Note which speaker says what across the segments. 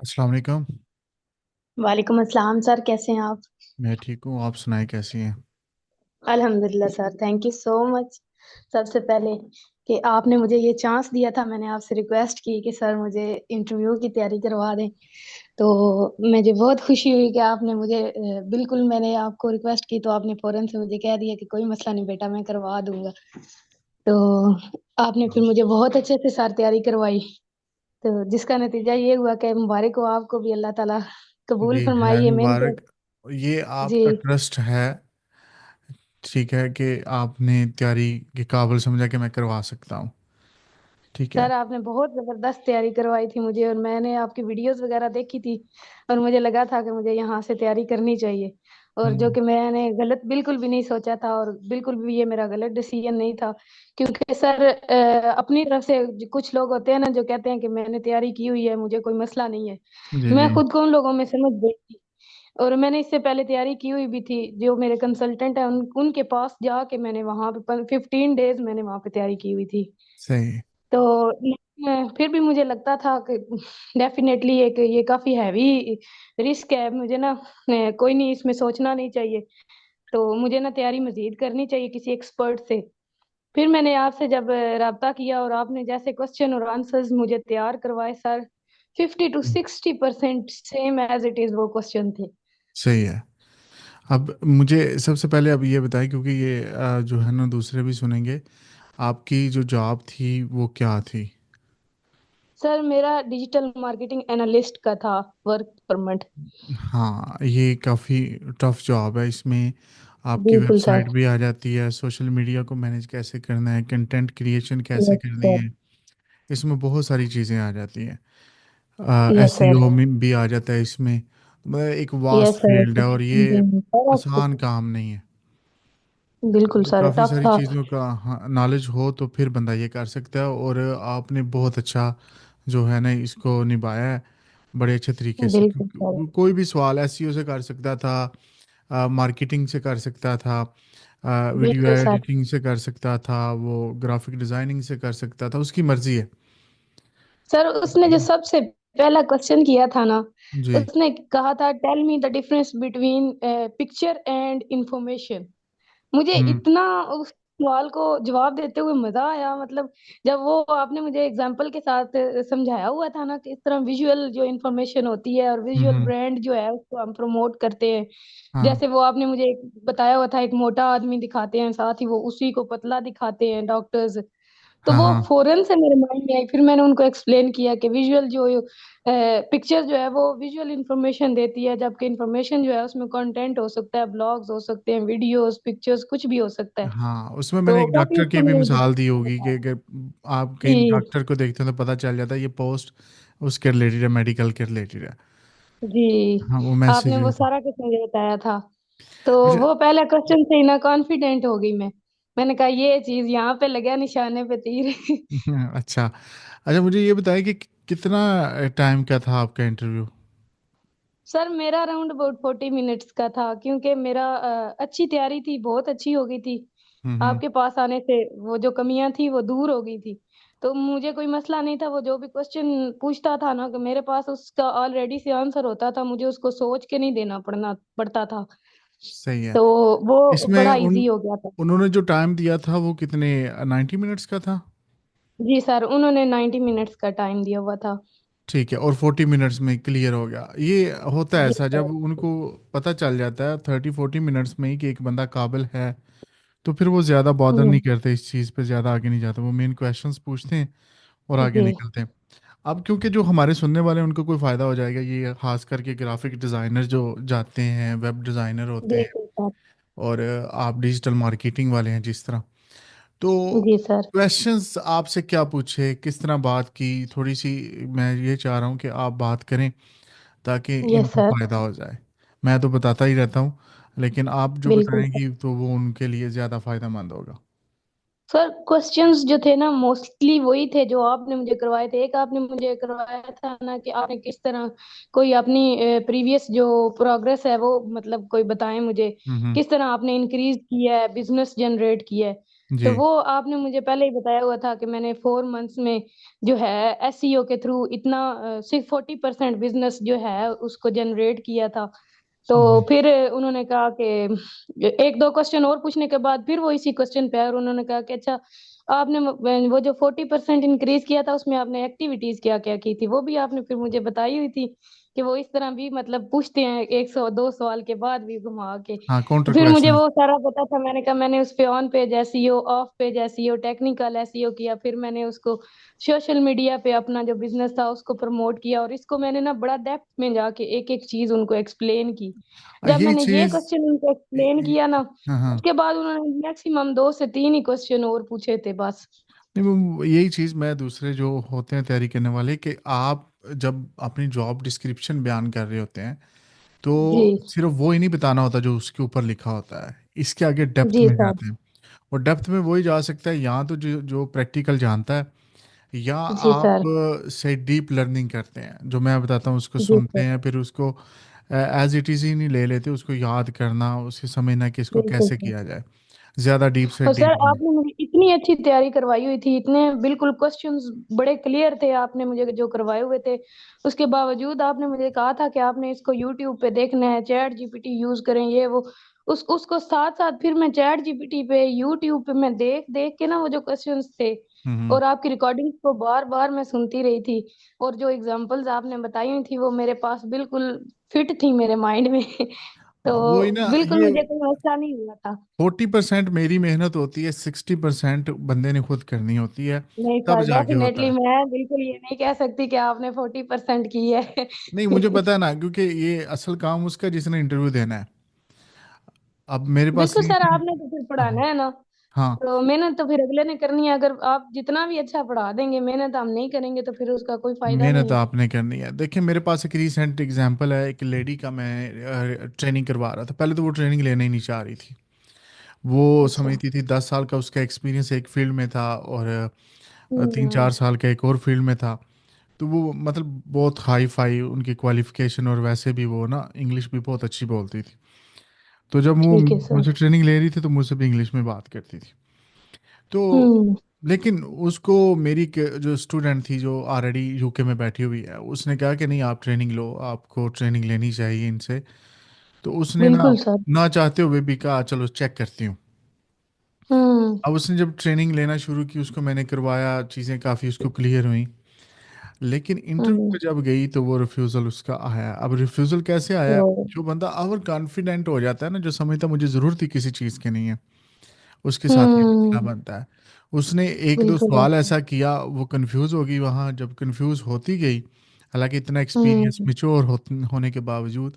Speaker 1: अस्सलाम वालेकुम।
Speaker 2: वालेकुम अस्सलाम सर, कैसे हैं आप?
Speaker 1: मैं ठीक हूँ, आप सुनाएं कैसी हैं?
Speaker 2: अल्हम्दुलिल्लाह sir, thank you so much. सबसे पहले कि आपने मुझे ये चांस दिया था, मैंने आपसे रिक्वेस्ट की कि सर मुझे इंटरव्यू की तैयारी करवा दें। तो मुझे बहुत खुशी हुई कि आपने मुझे बिल्कुल, मैंने आपको रिक्वेस्ट की तो आपने फौरन से मुझे कह दिया कि कोई मसला नहीं बेटा, मैं करवा दूंगा। तो आपने फिर मुझे बहुत अच्छे से सर तैयारी करवाई। तो जिसका नतीजा ये हुआ कि मुबारक हो आपको भी, अल्लाह ताला कबूल
Speaker 1: जी है
Speaker 2: फरमाइए मेहनत।
Speaker 1: मुबारक। ये
Speaker 2: जी
Speaker 1: आपका ट्रस्ट है। ठीक है कि आपने तैयारी के काबिल समझा कि मैं करवा सकता हूँ। ठीक है।
Speaker 2: सर, आपने बहुत जबरदस्त तैयारी करवाई थी मुझे, और मैंने आपकी वीडियोस वगैरह देखी थी। और मुझे लगा था कि मुझे यहाँ से तैयारी करनी चाहिए। और जो
Speaker 1: हम्म।
Speaker 2: कि मैंने गलत बिल्कुल भी नहीं सोचा था, और बिल्कुल भी ये मेरा गलत डिसीजन नहीं था। क्योंकि सर अपनी तरफ से कुछ लोग होते हैं ना जो कहते हैं कि मैंने तैयारी की हुई है, मुझे कोई मसला नहीं है।
Speaker 1: जी जी।
Speaker 2: मैं खुद को उन लोगों में समझ गई थी। और मैंने इससे पहले तैयारी की हुई भी थी, जो मेरे कंसल्टेंट है उनके पास जाके मैंने वहां पे 15 डेज मैंने वहां पे तैयारी की हुई थी।
Speaker 1: सही।
Speaker 2: तो फिर भी मुझे लगता था कि डेफिनेटली एक ये काफी हैवी रिस्क है मुझे ना। कोई नहीं, इसमें सोचना नहीं चाहिए। तो मुझे ना तैयारी मजीद करनी चाहिए किसी एक्सपर्ट से। फिर मैंने आपसे जब राब्ता किया और आपने जैसे क्वेश्चन और आंसर्स मुझे तैयार करवाए sir, 50 to 60% same as it is वो क्वेश्चन थे।
Speaker 1: सही है। अब मुझे सबसे पहले अब ये बताएं, क्योंकि ये जो है ना दूसरे भी सुनेंगे। आपकी जो जॉब थी वो क्या थी?
Speaker 2: सर, मेरा डिजिटल मार्केटिंग एनालिस्ट का था वर्क परमिट।
Speaker 1: हाँ, ये काफ़ी टफ जॉब है। इसमें आपकी
Speaker 2: बिल्कुल सर।
Speaker 1: वेबसाइट भी आ जाती है, सोशल मीडिया को मैनेज कैसे करना है, कंटेंट क्रिएशन कैसे
Speaker 2: यस
Speaker 1: करनी
Speaker 2: सर।
Speaker 1: है। इसमें बहुत सारी चीज़ें आ जाती हैं।
Speaker 2: Yes sir.
Speaker 1: एसईओ में भी आ जाता है इसमें। मतलब एक वास्ट
Speaker 2: यस सर,
Speaker 1: फील्ड है और ये
Speaker 2: सारा
Speaker 1: आसान
Speaker 2: कुछ।
Speaker 1: काम नहीं है।
Speaker 2: बिल्कुल सर,
Speaker 1: काफ़ी
Speaker 2: टफ
Speaker 1: सारी
Speaker 2: था।
Speaker 1: चीज़ों का नॉलेज हो तो फिर बंदा ये कर सकता है, और आपने बहुत अच्छा जो है ना इसको निभाया है बड़े अच्छे तरीके से।
Speaker 2: बिल्कुल सर।
Speaker 1: क्योंकि कोई भी सवाल एसईओ से कर सकता था, मार्केटिंग से कर सकता था, वीडियो
Speaker 2: बिल्कुल सर।
Speaker 1: एडिटिंग से कर सकता था, वो ग्राफिक डिज़ाइनिंग से कर सकता था, उसकी मर्ज़ी है।
Speaker 2: सर, उसने जो सबसे पहला क्वेश्चन किया था ना,
Speaker 1: जी।
Speaker 2: उसने कहा था tell me the difference between picture and information. मुझे
Speaker 1: हम्म
Speaker 2: इतना उस सवाल को जवाब देते हुए मजा आया, मतलब जब वो आपने मुझे एग्जांपल के साथ समझाया हुआ था ना कि इस तरह विजुअल जो इंफॉर्मेशन होती है और विजुअल
Speaker 1: हम्म।
Speaker 2: ब्रांड जो है उसको हम प्रमोट करते हैं।
Speaker 1: हाँ
Speaker 2: जैसे वो आपने मुझे बताया हुआ था, एक मोटा आदमी दिखाते हैं, साथ ही वो उसी को पतला दिखाते हैं डॉक्टर्स। तो
Speaker 1: हाँ
Speaker 2: वो
Speaker 1: हाँ।
Speaker 2: फौरन से मेरे माइंड में आई। फिर मैंने उनको एक्सप्लेन किया कि विजुअल जो पिक्चर जो है वो विजुअल इंफॉर्मेशन देती है, जबकि इंफॉर्मेशन जो है उसमें कंटेंट हो सकता है, ब्लॉग्स हो सकते हैं, वीडियोस, पिक्चर्स, कुछ भी हो सकता है।
Speaker 1: हाँ, उसमें मैंने
Speaker 2: तो
Speaker 1: एक
Speaker 2: काफी
Speaker 1: डॉक्टर की
Speaker 2: अच्छा
Speaker 1: भी
Speaker 2: मुझे
Speaker 1: मिसाल दी होगी कि
Speaker 2: बताया।
Speaker 1: अगर आप कहीं
Speaker 2: जी।
Speaker 1: डॉक्टर को देखते हैं तो पता चल जाता है ये पोस्ट उसके रिलेटेड है, मेडिकल के रिलेटेड है।
Speaker 2: जी,
Speaker 1: हाँ, वो
Speaker 2: आपने
Speaker 1: मैसेज
Speaker 2: वो
Speaker 1: भी था।
Speaker 2: सारा कुछ मुझे बताया था। तो
Speaker 1: अच्छा।
Speaker 2: वो पहला क्वेश्चन से ही ना कॉन्फिडेंट हो गई मैं। मैंने कहा ये चीज यहाँ पे लगा, निशाने पे तीर।
Speaker 1: अच्छा। अच्छा, मुझे ये बताया कि कितना टाइम का था आपका इंटरव्यू?
Speaker 2: सर, मेरा अराउंड अबाउट 40 मिनट्स का था, क्योंकि मेरा अच्छी तैयारी थी, बहुत अच्छी हो गई थी।
Speaker 1: हम्म।
Speaker 2: आपके पास आने से वो जो कमियां थी वो दूर हो गई थी। तो मुझे कोई मसला नहीं था, वो जो भी क्वेश्चन पूछता था ना, कि मेरे पास उसका ऑलरेडी से आंसर होता था, मुझे उसको सोच के नहीं देना पड़ना पड़ता था।
Speaker 1: सही है।
Speaker 2: तो वो
Speaker 1: इसमें
Speaker 2: बड़ा
Speaker 1: उन
Speaker 2: इजी हो गया था।
Speaker 1: उन्होंने जो टाइम दिया था वो कितने, 90 मिनट्स का था?
Speaker 2: जी सर, उन्होंने 90 मिनट्स का टाइम दिया हुआ था।
Speaker 1: ठीक है, और 40 मिनट्स में क्लियर हो गया। ये होता है
Speaker 2: जी
Speaker 1: ऐसा,
Speaker 2: सर।
Speaker 1: जब उनको पता चल जाता है 30-40 मिनट्स में ही कि एक बंदा काबिल है, तो फिर वो ज़्यादा बॉदर
Speaker 2: जी।
Speaker 1: नहीं करते, इस चीज़ पे ज़्यादा आगे नहीं जाते, वो मेन क्वेश्चंस पूछते हैं और आगे
Speaker 2: जी।
Speaker 1: निकलते हैं। अब क्योंकि जो हमारे सुनने वाले हैं उनको कोई फ़ायदा हो जाएगा, ये खास करके ग्राफिक डिज़ाइनर जो जाते हैं, वेब डिज़ाइनर होते हैं,
Speaker 2: बिल्कुल सर।
Speaker 1: और आप डिजिटल मार्केटिंग वाले हैं जिस तरह। तो
Speaker 2: जी सर।
Speaker 1: क्वेश्चंस आपसे क्या पूछे, किस तरह बात की, थोड़ी सी मैं ये चाह रहा हूँ कि आप बात करें ताकि
Speaker 2: यस
Speaker 1: इनको
Speaker 2: सर।
Speaker 1: फ़ायदा हो जाए। मैं तो बताता ही रहता हूँ, लेकिन आप जो
Speaker 2: बिल्कुल सर।
Speaker 1: बताएंगी तो वो उनके लिए ज़्यादा फ़ायदेमंद होगा।
Speaker 2: सर, क्वेश्चंस जो थे ना मोस्टली वही थे जो आपने मुझे करवाए थे। एक आपने मुझे करवाया था ना कि आपने किस तरह कोई अपनी प्रीवियस जो प्रोग्रेस है वो, मतलब कोई बताएं मुझे,
Speaker 1: हम्म।
Speaker 2: किस तरह आपने इंक्रीज किया है, बिजनेस जनरेट किया है।
Speaker 1: जी।
Speaker 2: तो वो आपने मुझे पहले ही बताया हुआ था कि मैंने 4 मंथ्स में जो है एसईओ के थ्रू इतना 40% बिजनेस जो है उसको जनरेट किया था। तो
Speaker 1: हम्म।
Speaker 2: फिर उन्होंने कहा कि एक दो क्वेश्चन और पूछने के बाद फिर वो इसी क्वेश्चन पे आए और उन्होंने कहा कि अच्छा, आपने वो जो 40% इंक्रीज किया था उसमें आपने एक्टिविटीज क्या क्या की थी, वो भी आपने फिर मुझे बताई हुई थी कि वो इस तरह भी मतलब पूछते हैं 100 2 सवाल के बाद भी घुमा के।
Speaker 1: हाँ,
Speaker 2: तो
Speaker 1: काउंटर
Speaker 2: फिर मुझे
Speaker 1: क्वेश्चन।
Speaker 2: वो सारा पता था। मैंने कहा मैंने उस पे on page SEO, of page SEO, technical SEO किया, फिर मैंने उसको सोशल मीडिया पे अपना जो बिजनेस था उसको प्रमोट किया, और इसको मैंने ना बड़ा डेप्थ में जाके एक एक चीज उनको एक्सप्लेन की। जब
Speaker 1: ये
Speaker 2: मैंने ये
Speaker 1: चीज।
Speaker 2: क्वेश्चन उनको एक्सप्लेन किया ना,
Speaker 1: हाँ, हाँ।
Speaker 2: उसके बाद उन्होंने मैक्सिमम 2 से 3 ही क्वेश्चन और पूछे थे बस।
Speaker 1: नहीं, यही चीज़ मैं दूसरे जो होते हैं तैयारी करने वाले, कि आप जब अपनी जॉब डिस्क्रिप्शन बयान कर रहे होते हैं तो
Speaker 2: जी।
Speaker 1: सिर्फ वो ही नहीं बताना होता जो उसके ऊपर लिखा होता है, इसके आगे डेप्थ
Speaker 2: जी
Speaker 1: में
Speaker 2: सर।
Speaker 1: जाते हैं। और डेप्थ में वही जा सकता है या तो जो जो प्रैक्टिकल जानता है, या
Speaker 2: जी
Speaker 1: आप
Speaker 2: सर।
Speaker 1: से डीप लर्निंग करते हैं, जो मैं बताता हूँ उसको
Speaker 2: जी
Speaker 1: सुनते
Speaker 2: सर।
Speaker 1: हैं, फिर उसको एज इट इज़ ही नहीं ले लेते, उसको याद करना, उसे समझना कि इसको
Speaker 2: बिल्कुल
Speaker 1: कैसे
Speaker 2: सर।
Speaker 1: किया जाए। ज़्यादा डीप से
Speaker 2: और सर
Speaker 1: डीप नहीं।
Speaker 2: आपने मुझे इतनी अच्छी तैयारी करवाई हुई थी, इतने बिल्कुल क्वेश्चंस बड़े क्लियर थे आपने मुझे जो करवाए हुए थे, उसके बावजूद आपने मुझे कहा था कि आपने इसको यूट्यूब पे देखना है, चैट जीपीटी यूज करें, ये वो। उस उसको साथ साथ फिर मैं चैट जीपीटी पे, यूट्यूब पे मैं देख देख के ना वो जो क्वेश्चंस थे
Speaker 1: हम्म।
Speaker 2: और आपकी रिकॉर्डिंग्स को बार बार मैं सुनती रही थी, और जो एग्जांपल्स आपने बताई हुई थी वो मेरे पास बिल्कुल फिट थी मेरे माइंड में।
Speaker 1: हाँ, वो ही
Speaker 2: तो
Speaker 1: ना,
Speaker 2: बिल्कुल
Speaker 1: ये
Speaker 2: मुझे कोई मसला नहीं हुआ था।
Speaker 1: 40% मेरी मेहनत होती है, 60% बंदे ने खुद करनी होती है,
Speaker 2: नहीं
Speaker 1: तब
Speaker 2: सर,
Speaker 1: जाके होता
Speaker 2: डेफिनेटली
Speaker 1: है।
Speaker 2: मैं बिल्कुल ये नहीं कह सकती कि आपने 40% की है।
Speaker 1: नहीं, मुझे पता है ना, क्योंकि ये असल काम उसका जिसने इंटरव्यू देना है। अब मेरे पास
Speaker 2: बिल्कुल सर,
Speaker 1: रीसेंट।
Speaker 2: आपने तो फिर पढ़ाना
Speaker 1: हाँ,
Speaker 2: है ना।
Speaker 1: हाँ।
Speaker 2: तो मेहनत तो फिर अगले ने करनी है। अगर आप जितना भी अच्छा पढ़ा देंगे, मेहनत हम नहीं करेंगे तो फिर उसका कोई फायदा
Speaker 1: मेहनत
Speaker 2: नहीं है।
Speaker 1: आपने करनी है। देखिए, मेरे पास एक रीसेंट एग्जांपल है, एक लेडी का। मैं ट्रेनिंग करवा रहा था, पहले तो वो ट्रेनिंग लेना ही नहीं चाह रही थी। वो
Speaker 2: अच्छा।
Speaker 1: समझती थी 10 साल का उसका एक्सपीरियंस एक फील्ड में था, और 3-4 साल का एक और फील्ड में था। तो वो मतलब बहुत हाई फाई उनकी क्वालिफिकेशन, और वैसे भी वो ना इंग्लिश भी बहुत अच्छी बोलती थी। तो जब वो
Speaker 2: ठीक है सर।
Speaker 1: मुझसे ट्रेनिंग ले रही थी तो मुझसे भी इंग्लिश में बात करती थी। तो
Speaker 2: हम्म।
Speaker 1: लेकिन उसको मेरी जो स्टूडेंट थी जो ऑलरेडी यूके में बैठी हुई है, उसने कहा कि नहीं, आप ट्रेनिंग लो, आपको ट्रेनिंग लेनी चाहिए इनसे। तो उसने ना
Speaker 2: बिल्कुल सर।
Speaker 1: ना चाहते हुए भी कहा, चलो चेक करती हूँ।
Speaker 2: हम्म।
Speaker 1: अब उसने जब ट्रेनिंग लेना शुरू की, उसको मैंने करवाया, चीज़ें काफ़ी उसको क्लियर हुई। लेकिन इंटरव्यू
Speaker 2: हम्म।
Speaker 1: पे जब गई तो वो रिफ्यूज़ल उसका आया। अब रिफ्यूज़ल कैसे आया?
Speaker 2: ओ।
Speaker 1: जो बंदा ओवर कॉन्फिडेंट हो जाता है ना, जो समझता मुझे ज़रूरत ही किसी चीज़ की नहीं है, उसके साथ ये मसला
Speaker 2: हम्म।
Speaker 1: बनता है। उसने एक दो
Speaker 2: बिल्कुल।
Speaker 1: सवाल ऐसा किया, वो कंफ्यूज हो गई वहाँ। जब कंफ्यूज होती गई, हालांकि इतना एक्सपीरियंस
Speaker 2: हम्म।
Speaker 1: मिच्योर होने के बावजूद,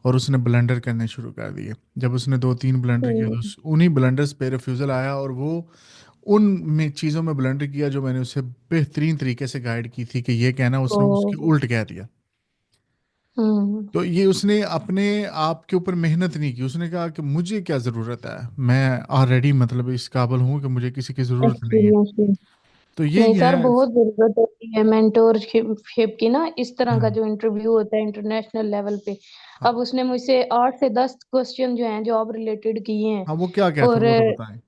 Speaker 1: और उसने ब्लंडर करने शुरू कर दिए। जब उसने 2-3 ब्लंडर किया तो
Speaker 2: हम्म।
Speaker 1: उन्हीं ब्लंडर्स पे रिफ्यूज़ल आया, और वो उन में चीज़ों में ब्लंडर किया जो मैंने उसे बेहतरीन तरीके से गाइड की थी कि ये कहना,
Speaker 2: ओ।
Speaker 1: उसने उसके उल्ट कह दिया।
Speaker 2: हम्म।
Speaker 1: तो ये उसने अपने आप के ऊपर मेहनत नहीं की। उसने कहा कि मुझे क्या ज़रूरत है, मैं ऑलरेडी मतलब इस काबिल हूँ कि मुझे किसी की ज़रूरत नहीं है।
Speaker 2: एक्सपीरियंस भी।
Speaker 1: तो यही
Speaker 2: नहीं सर,
Speaker 1: है।
Speaker 2: बहुत जरूरत होती है मेंटोरशिप की ना, इस तरह का
Speaker 1: हाँ,
Speaker 2: जो इंटरव्यू होता है इंटरनेशनल लेवल पे।
Speaker 1: हाँ।
Speaker 2: अब उसने मुझसे 8 से 10 क्वेश्चन जो हैं जॉब रिलेटेड किए हैं।
Speaker 1: हाँ, वो क्या क्या थे
Speaker 2: और
Speaker 1: वो तो बताएं।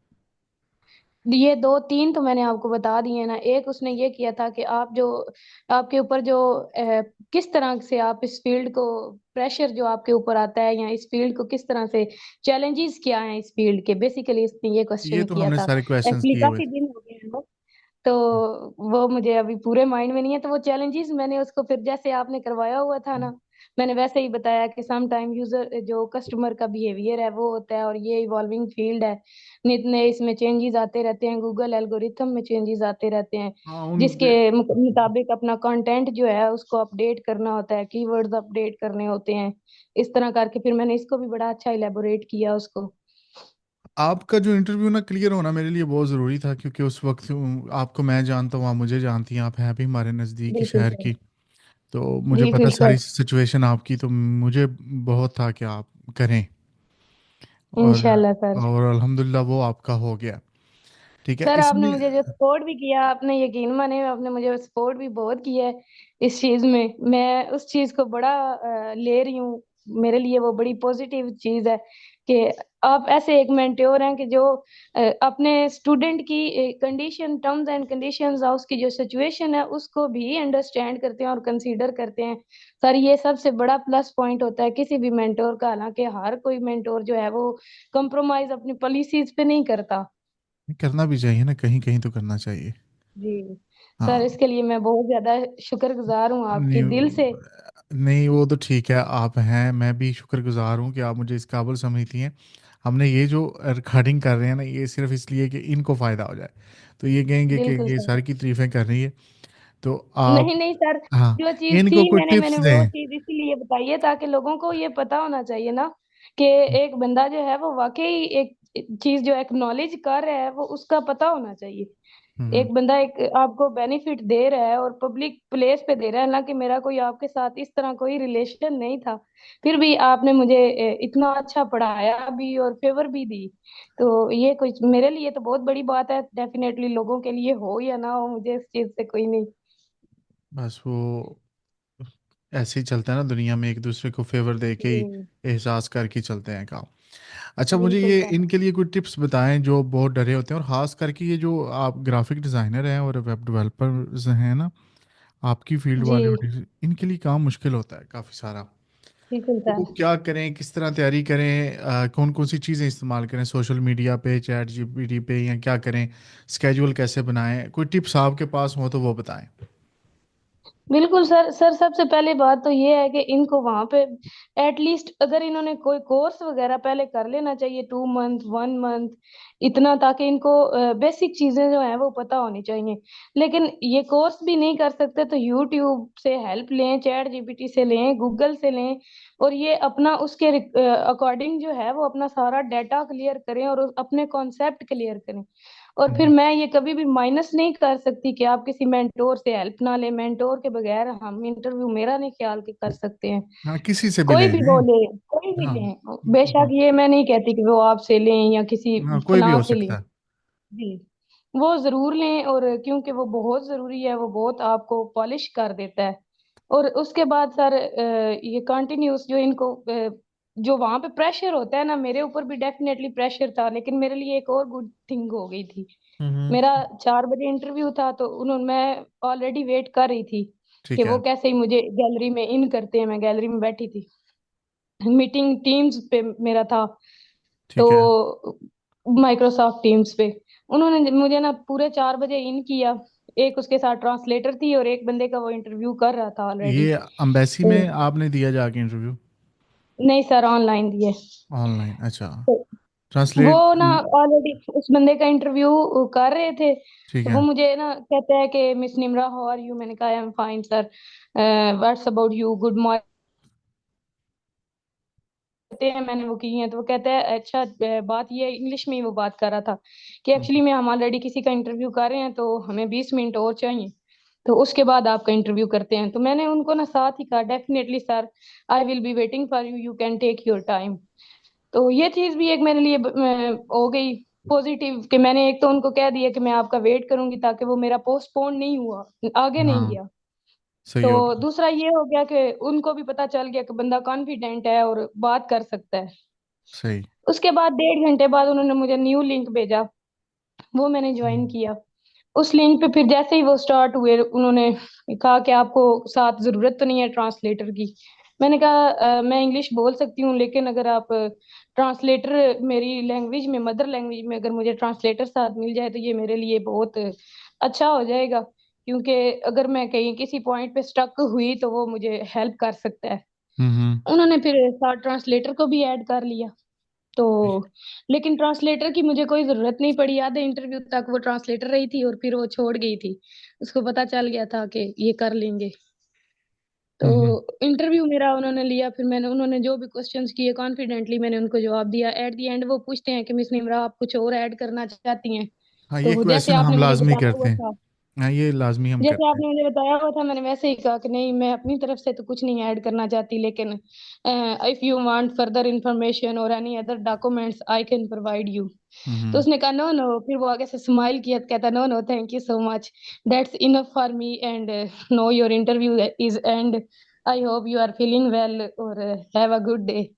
Speaker 2: ये 2 3 तो मैंने आपको बता दिए ना। एक उसने ये किया था कि आप जो आपके ऊपर जो किस तरह से आप इस फील्ड को, प्रेशर जो आपके ऊपर आता है या इस फील्ड को किस तरह से, चैलेंजेस क्या हैं इस फील्ड के, बेसिकली इसने ये
Speaker 1: ये
Speaker 2: क्वेश्चन
Speaker 1: तो
Speaker 2: किया
Speaker 1: हमने
Speaker 2: था।
Speaker 1: सारे क्वेश्चंस
Speaker 2: एक्चुअली
Speaker 1: दिए हुए
Speaker 2: काफी
Speaker 1: थे।
Speaker 2: दिन हो गए हैं, तो वो मुझे अभी पूरे माइंड में नहीं है। तो वो चैलेंजेस मैंने उसको फिर जैसे आपने करवाया हुआ था ना, मैंने वैसे ही बताया कि सम टाइम यूजर जो कस्टमर का बिहेवियर है वो होता है, और ये इवॉल्विंग फील्ड है, नित नए इसमें चेंजेस आते रहते हैं, गूगल एल्गोरिथम में चेंजेस आते रहते हैं,
Speaker 1: हाँ,
Speaker 2: जिसके मुताबिक अपना कंटेंट जो है उसको अपडेट करना होता है, कीवर्ड्स अपडेट करने होते हैं। इस तरह करके फिर मैंने इसको भी बड़ा अच्छा इलेबोरेट किया उसको।
Speaker 1: आपका जो इंटरव्यू ना क्लियर होना मेरे लिए बहुत ज़रूरी था, क्योंकि उस वक्त आपको मैं जानता हूँ, आप मुझे जानती हैं, आप हैं भी हमारे नज़दीकी
Speaker 2: बिल्कुल
Speaker 1: शहर
Speaker 2: सर।
Speaker 1: की। तो मुझे पता
Speaker 2: बिल्कुल सर।
Speaker 1: सारी सिचुएशन आपकी, तो मुझे बहुत था कि आप करें। और
Speaker 2: इंशाल्लाह सर।
Speaker 1: और अल्हम्दुलिल्लाह वो आपका हो गया। ठीक है,
Speaker 2: सर आपने
Speaker 1: इसमें।
Speaker 2: मुझे जो सपोर्ट भी किया, आपने यकीन माने, आपने मुझे सपोर्ट भी बहुत किया है इस चीज में। मैं उस चीज को बड़ा ले रही हूँ मेरे लिए वो बड़ी पॉजिटिव चीज है कि आप ऐसे एक मेंटोर हैं कि जो अपने स्टूडेंट की कंडीशन, टर्म्स एंड कंडीशंस, उसकी जो सिचुएशन है उसको भी अंडरस्टैंड करते हैं और कंसीडर करते हैं। सर ये सबसे बड़ा प्लस पॉइंट होता है किसी भी मेंटोर का। हालांकि हर कोई मेंटोर जो है वो कंप्रोमाइज अपनी पॉलिसीज पे नहीं करता।
Speaker 1: करना भी चाहिए ना, कहीं कहीं तो करना चाहिए।
Speaker 2: जी सर,
Speaker 1: हाँ।
Speaker 2: इसके लिए मैं बहुत ज्यादा शुक्रगुजार हूँ आपकी,
Speaker 1: नहीं,
Speaker 2: दिल से।
Speaker 1: नहीं वो तो ठीक है, आप हैं, मैं भी शुक्रगुजार हूँ कि आप मुझे इस काबिल समझती हैं। हमने ये जो रिकॉर्डिंग कर रहे हैं ना, ये सिर्फ इसलिए कि इनको फ़ायदा हो जाए। तो ये कहेंगे कि
Speaker 2: बिल्कुल
Speaker 1: ये
Speaker 2: सर।
Speaker 1: सर की तारीफ़ें कर रही है, तो आप,
Speaker 2: नहीं नहीं सर,
Speaker 1: हाँ,
Speaker 2: जो चीज
Speaker 1: इनको
Speaker 2: थी
Speaker 1: कोई
Speaker 2: मैंने
Speaker 1: टिप्स
Speaker 2: मैंने वो
Speaker 1: दें।
Speaker 2: चीज इसीलिए बताई है ताकि लोगों को ये पता होना चाहिए ना कि एक बंदा जो है वो वाकई एक चीज जो एक्नॉलेज कर रहा है वो उसका पता होना चाहिए।
Speaker 1: हम्म।
Speaker 2: एक बंदा एक आपको बेनिफिट दे रहा है और पब्लिक प्लेस पे दे रहा है ना, कि मेरा कोई आपके साथ इस तरह कोई रिलेशन नहीं था, फिर भी आपने मुझे इतना अच्छा पढ़ाया भी और फेवर भी दी। तो ये कुछ मेरे लिए तो बहुत बड़ी बात है। डेफिनेटली लोगों के लिए हो या ना हो, मुझे इस चीज से कोई नहीं।
Speaker 1: बस वो ऐसे ही चलता है ना दुनिया में, एक दूसरे को फेवर दे के ही,
Speaker 2: जी
Speaker 1: एहसास करके ही चलते हैं काम। अच्छा, मुझे
Speaker 2: बिल्कुल
Speaker 1: ये
Speaker 2: सर।
Speaker 1: इनके लिए कोई टिप्स बताएं जो बहुत डरे होते हैं, और ख़ास करके ये जो आप ग्राफिक डिज़ाइनर हैं और वेब डेवलपर्स हैं ना, आपकी फील्ड
Speaker 2: जी
Speaker 1: वाले इनके लिए काम मुश्किल होता है काफ़ी सारा।
Speaker 2: बिल्कुल
Speaker 1: तो
Speaker 2: सर।
Speaker 1: वो क्या करें, किस तरह तैयारी करें, कौन कौन सी चीज़ें इस्तेमाल करें, सोशल मीडिया पे, चैट जीपीटी पे, या क्या करें, स्केड्यूल कैसे बनाएं, कोई टिप्स आपके पास हो तो वो बताएं।
Speaker 2: बिल्कुल सर। सर सबसे पहले बात तो ये है कि इनको वहां पे एटलीस्ट अगर इन्होंने कोई कोर्स वगैरह पहले कर लेना चाहिए, 2 मंथ 1 मंथ इतना, ताकि इनको बेसिक चीजें जो है वो पता होनी चाहिए। लेकिन ये कोर्स भी नहीं कर सकते तो यूट्यूब से हेल्प लें, चैट जीपीटी से लें, गूगल से लें, और ये अपना उसके अकॉर्डिंग जो है वो अपना सारा डाटा क्लियर करें और अपने कॉन्सेप्ट क्लियर करें। और फिर
Speaker 1: हम्म।
Speaker 2: मैं ये कभी भी माइनस नहीं कर सकती कि आप किसी मेंटोर से हेल्प ना लें। मेंटोर के बगैर हम इंटरव्यू, मेरा नहीं ख्याल कि कर सकते हैं।
Speaker 1: हाँ, किसी से भी
Speaker 2: कोई
Speaker 1: ले
Speaker 2: भी
Speaker 1: लें।
Speaker 2: बोले, कोई भी
Speaker 1: हाँ।
Speaker 2: लें, बेशक
Speaker 1: हाँ।
Speaker 2: ये मैं नहीं कहती कि वो आपसे लें या किसी
Speaker 1: हाँ, कोई भी
Speaker 2: फलां
Speaker 1: हो
Speaker 2: से लें।
Speaker 1: सकता है।
Speaker 2: जी वो जरूर लें, और क्योंकि वो बहुत जरूरी है, वो बहुत आपको पॉलिश कर देता है। और उसके बाद सर ये कंटिन्यूस जो इनको जो वहां पे प्रेशर होता है ना, मेरे ऊपर भी डेफिनेटली प्रेशर था, लेकिन मेरे लिए एक और गुड थिंग हो गई थी।
Speaker 1: हम्म।
Speaker 2: मेरा 4 बजे इंटरव्यू था, तो उन्होंने, मैं ऑलरेडी वेट कर रही थी कि
Speaker 1: ठीक
Speaker 2: वो
Speaker 1: है।
Speaker 2: कैसे ही मुझे गैलरी में इन करते हैं। मैं गैलरी में बैठी थी, मीटिंग टीम्स पे मेरा था,
Speaker 1: ठीक है।
Speaker 2: तो माइक्रोसॉफ्ट टीम्स पे उन्होंने मुझे ना पूरे 4 बजे इन किया। एक उसके साथ ट्रांसलेटर थी और एक बंदे का वो इंटरव्यू कर रहा था ऑलरेडी।
Speaker 1: ये अम्बेसी
Speaker 2: तो
Speaker 1: में आपने दिया जाके इंटरव्यू?
Speaker 2: नहीं सर, ऑनलाइन दिए।
Speaker 1: ऑनलाइन, अच्छा।
Speaker 2: तो वो
Speaker 1: ट्रांसलेट।
Speaker 2: ना ऑलरेडी उस बंदे का इंटरव्यू कर रहे थे।
Speaker 1: ठीक
Speaker 2: तो वो
Speaker 1: है।
Speaker 2: मुझे ना कहते हैं कि miss Nimra, how are you? मैंने कहा I am fine sir, what's about you, good morning कहते हैं। मैंने वो की है, तो वो कहता है अच्छा, बात ये इंग्लिश में ही वो बात कर रहा था कि एक्चुअली
Speaker 1: हम्म।
Speaker 2: में हम ऑलरेडी किसी का इंटरव्यू कर रहे हैं, तो हमें 20 मिनट और चाहिए, तो उसके बाद आपका इंटरव्यू करते हैं। तो मैंने उनको ना साथ ही कहा definitely sir, I will be waiting for you, you can take your time. तो ये चीज भी एक मेरे लिए हो गई पॉजिटिव, कि मैंने एक तो उनको कह दिया कि मैं आपका वेट करूंगी, ताकि वो मेरा पोस्टपोन नहीं हुआ, आगे नहीं
Speaker 1: हाँ,
Speaker 2: गया।
Speaker 1: सही
Speaker 2: तो
Speaker 1: हो गया।
Speaker 2: दूसरा ये हो गया कि उनको भी पता चल गया कि बंदा कॉन्फिडेंट है और बात कर सकता है।
Speaker 1: सही।
Speaker 2: उसके बाद 1.5 घंटे बाद उन्होंने मुझे न्यू लिंक भेजा, वो मैंने ज्वाइन
Speaker 1: हम्म।
Speaker 2: किया। उस लिंक पे फिर जैसे ही वो स्टार्ट हुए, उन्होंने कहा कि आपको साथ जरूरत तो नहीं है ट्रांसलेटर की। मैंने कहा मैं इंग्लिश बोल सकती हूँ, लेकिन अगर आप ट्रांसलेटर, मेरी लैंग्वेज में, मदर लैंग्वेज में अगर मुझे ट्रांसलेटर साथ मिल जाए तो ये मेरे लिए बहुत अच्छा हो जाएगा, क्योंकि अगर मैं कहीं किसी पॉइंट पे स्टक हुई तो वो मुझे हेल्प कर सकता है।
Speaker 1: हम्म।
Speaker 2: उन्होंने फिर साथ ट्रांसलेटर को भी ऐड कर लिया। तो लेकिन ट्रांसलेटर की मुझे कोई जरूरत नहीं पड़ी, आधे इंटरव्यू तक वो ट्रांसलेटर रही थी और फिर वो छोड़ गई थी। उसको पता चल गया था कि ये कर लेंगे। तो
Speaker 1: हम्म।
Speaker 2: इंटरव्यू मेरा उन्होंने लिया, फिर मैंने, उन्होंने जो भी क्वेश्चंस किए कॉन्फिडेंटली मैंने उनको जवाब दिया। एट द एंड वो पूछते हैं कि मिस निम्रा आप कुछ और ऐड करना चाहती हैं?
Speaker 1: हाँ, ये
Speaker 2: तो जैसे
Speaker 1: क्वेश्चन
Speaker 2: आपने
Speaker 1: हम
Speaker 2: मुझे
Speaker 1: लाजमी
Speaker 2: बताया
Speaker 1: करते
Speaker 2: हुआ
Speaker 1: हैं।
Speaker 2: था,
Speaker 1: हाँ, ये लाजमी हम
Speaker 2: जैसे
Speaker 1: करते हैं।
Speaker 2: आपने मुझे बताया हुआ था, मैंने वैसे ही कहा कि नहीं, मैं अपनी तरफ से तो कुछ नहीं ऐड करना चाहती, लेकिन if you want further information और any other documents I can provide you. तो
Speaker 1: हम्म।
Speaker 2: उसने कहा नो नो, फिर वो आगे से स्माइल किया तो कहता no no thank you so much, that's enough for me, and no your interview is end. I hope you are feeling well और हैव अ गुड डे,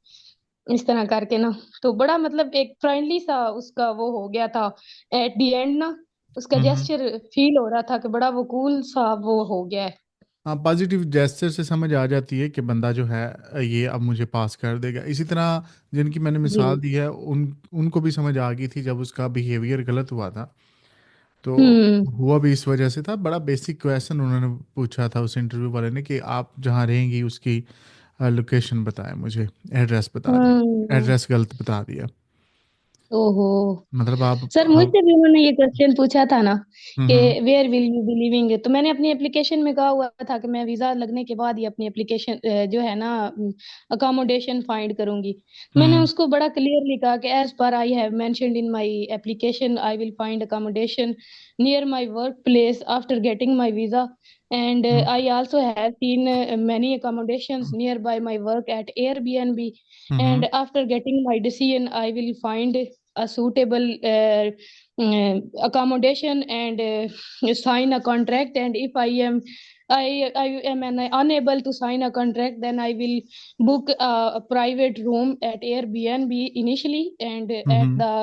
Speaker 2: इस तरह करके ना। तो बड़ा मतलब एक फ्रेंडली सा उसका वो हो गया था एट द एंड ना। उसका
Speaker 1: हम्म।
Speaker 2: जेस्चर फील हो रहा था कि बड़ा वो कूल सा वो हो गया है।
Speaker 1: हाँ, पॉजिटिव जेस्चर से समझ आ जाती है कि बंदा जो है ये अब मुझे पास कर देगा। इसी तरह जिनकी मैंने
Speaker 2: जी।
Speaker 1: मिसाल दी है उनको भी समझ आ गई थी जब उसका बिहेवियर गलत हुआ था। तो
Speaker 2: हम्म।
Speaker 1: हुआ भी इस वजह से था। बड़ा बेसिक क्वेश्चन उन्होंने पूछा था उस इंटरव्यू वाले ने कि आप जहाँ रहेंगी उसकी लोकेशन बताएं मुझे, एड्रेस बता दिया,
Speaker 2: हम्म।
Speaker 1: एड्रेस गलत बता दिया।
Speaker 2: ओहो।
Speaker 1: मतलब
Speaker 2: सर
Speaker 1: आप
Speaker 2: मुझसे भी उन्होंने ये क्वेश्चन पूछा था ना कि
Speaker 1: hmm
Speaker 2: where will you be living, तो मैंने अपनी एप्लीकेशन में कहा हुआ था कि मैं वीजा लगने के बाद ही अपनी एप्लीकेशन जो है ना अकोमोडेशन फाइंड करूंगी। मैंने
Speaker 1: हम्म
Speaker 2: उसको बड़ा क्लियरली कहा कि as per I have mentioned in my application I will find accommodation near my work place after getting my visa, and
Speaker 1: hmm
Speaker 2: I also have seen many accommodations nearby my work at Airbnb,
Speaker 1: hmm
Speaker 2: and after getting my decision I will find a suitable accommodation and sign a contract. And if I am unable to sign a contract, then I will book a private room at Airbnb initially, and at
Speaker 1: hmm
Speaker 2: the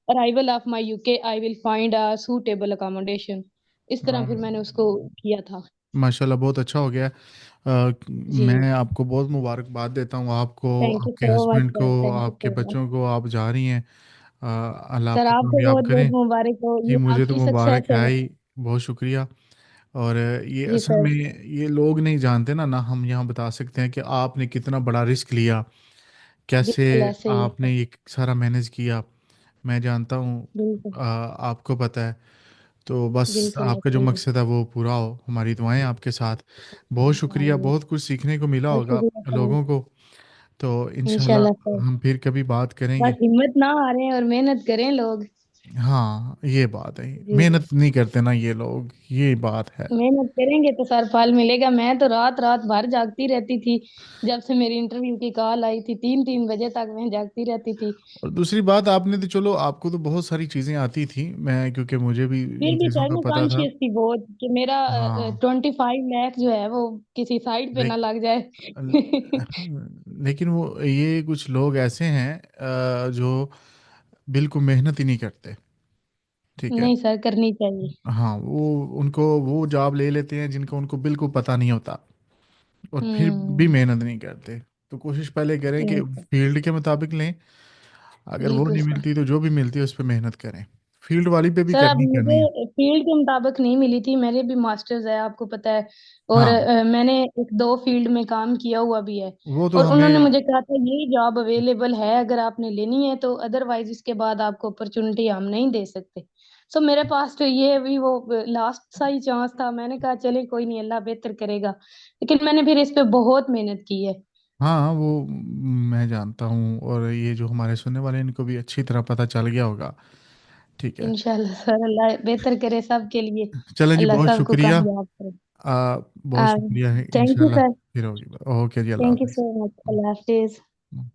Speaker 2: arrival of my UK I will find a suitable accommodation। इस तरह फिर मैंने उसको किया था।
Speaker 1: माशाल्लाह बहुत अच्छा हो गया।
Speaker 2: जी।
Speaker 1: मैं आपको बहुत मुबारकबाद देता हूँ, आपको,
Speaker 2: थैंक यू
Speaker 1: आपके
Speaker 2: सो मच
Speaker 1: हस्बैंड को,
Speaker 2: सर, थैंक यू
Speaker 1: आपके
Speaker 2: सो मच।
Speaker 1: बच्चों को। आप जा रही हैं, अल्लाह
Speaker 2: सर
Speaker 1: आपकी
Speaker 2: आपको
Speaker 1: कामयाब
Speaker 2: बहुत बहुत
Speaker 1: करें।
Speaker 2: मुबारक हो,
Speaker 1: जी
Speaker 2: ये
Speaker 1: मुझे तो
Speaker 2: आपकी सक्सेस
Speaker 1: मुबारक
Speaker 2: है।
Speaker 1: है ही, बहुत शुक्रिया। और ये
Speaker 2: जी
Speaker 1: असल
Speaker 2: सर।
Speaker 1: में ये लोग नहीं जानते ना, ना हम यहाँ बता सकते हैं कि आपने कितना बड़ा रिस्क लिया, कैसे
Speaker 2: बिल्कुल ऐसे ही है
Speaker 1: आपने
Speaker 2: सर।
Speaker 1: ये सारा मैनेज किया। मैं जानता हूँ,
Speaker 2: बिल्कुल।
Speaker 1: आपको पता है। तो बस
Speaker 2: बिल्कुल
Speaker 1: आपका
Speaker 2: ऐसे
Speaker 1: जो
Speaker 2: ही है।
Speaker 1: मकसद है वो पूरा हो, हमारी दुआएं आपके साथ। बहुत शुक्रिया,
Speaker 2: आमीन।
Speaker 1: बहुत कुछ सीखने को मिला
Speaker 2: बहुत
Speaker 1: होगा
Speaker 2: शुक्रिया सर।
Speaker 1: लोगों को। तो
Speaker 2: इंशाल्लाह
Speaker 1: इंशाल्लाह
Speaker 2: सर।
Speaker 1: हम फिर कभी बात करेंगे।
Speaker 2: बस हिम्मत ना हारें और मेहनत करें लोग।
Speaker 1: हाँ ये बात है,
Speaker 2: जी।
Speaker 1: मेहनत नहीं करते ना ये लोग, ये बात है।
Speaker 2: मेहनत करेंगे तो सर फल मिलेगा। मैं तो रात रात भर जागती रहती थी, जब से मेरी इंटरव्यू की कॉल आई थी 3 3 बजे तक मैं जागती रहती थी।
Speaker 1: और दूसरी बात, आपने तो चलो आपको तो बहुत सारी चीज़ें आती थी, मैं क्योंकि मुझे भी
Speaker 2: फिर
Speaker 1: इन
Speaker 2: भी
Speaker 1: चीज़ों
Speaker 2: सर
Speaker 1: का
Speaker 2: मैं
Speaker 1: पता था।
Speaker 2: कॉन्शियस थी बहुत कि मेरा
Speaker 1: हाँ
Speaker 2: 25 लाख जो है वो किसी साइड पे ना
Speaker 1: लेकिन
Speaker 2: लग जाए।
Speaker 1: लेकिन वो ये कुछ लोग ऐसे हैं जो बिल्कुल मेहनत ही नहीं करते। ठीक है।
Speaker 2: नहीं सर, करनी चाहिए।
Speaker 1: हाँ वो उनको वो जॉब ले लेते हैं जिनको उनको बिल्कुल पता नहीं होता, और फिर भी
Speaker 2: हम्म।
Speaker 1: मेहनत नहीं करते। तो कोशिश पहले करें कि
Speaker 2: नहीं सर।
Speaker 1: फील्ड के मुताबिक लें। अगर वो
Speaker 2: बिल्कुल
Speaker 1: नहीं
Speaker 2: सर।
Speaker 1: मिलती तो जो भी मिलती है उस पर मेहनत करें। फील्ड वाली पे भी
Speaker 2: सर अब
Speaker 1: करनी करनी है।
Speaker 2: मुझे फील्ड के मुताबिक नहीं मिली थी, मेरे भी मास्टर्स है आपको पता है, और
Speaker 1: हाँ
Speaker 2: मैंने एक दो फील्ड में काम किया हुआ भी है।
Speaker 1: वो तो
Speaker 2: और उन्होंने
Speaker 1: हमें।
Speaker 2: मुझे कहा था यही जॉब अवेलेबल है अगर आपने लेनी है तो, अदरवाइज इसके बाद आपको अपॉर्चुनिटी हम नहीं दे सकते। सो मेरे पास तो ये भी वो लास्ट सा ही चांस था, मैंने कहा चले कोई नहीं, अल्लाह बेहतर करेगा। लेकिन मैंने फिर इस पे बहुत मेहनत की है।
Speaker 1: हाँ वो मैं जानता हूँ, और ये जो हमारे सुनने वाले हैं, इनको भी अच्छी तरह पता चल गया होगा। ठीक है।
Speaker 2: इंशाल्लाह सर, अल्लाह बेहतर करे सबके लिए।
Speaker 1: चलें जी,
Speaker 2: अल्लाह
Speaker 1: बहुत
Speaker 2: सबको
Speaker 1: शुक्रिया।
Speaker 2: कामयाब करे।
Speaker 1: बहुत शुक्रिया है,
Speaker 2: थैंक यू
Speaker 1: इंशाल्लाह
Speaker 2: सर।
Speaker 1: फिर होगी। ओके जी, अल्लाह
Speaker 2: थैंक यू
Speaker 1: हाफिज़।
Speaker 2: सो मच, अल्लाह हाफिज।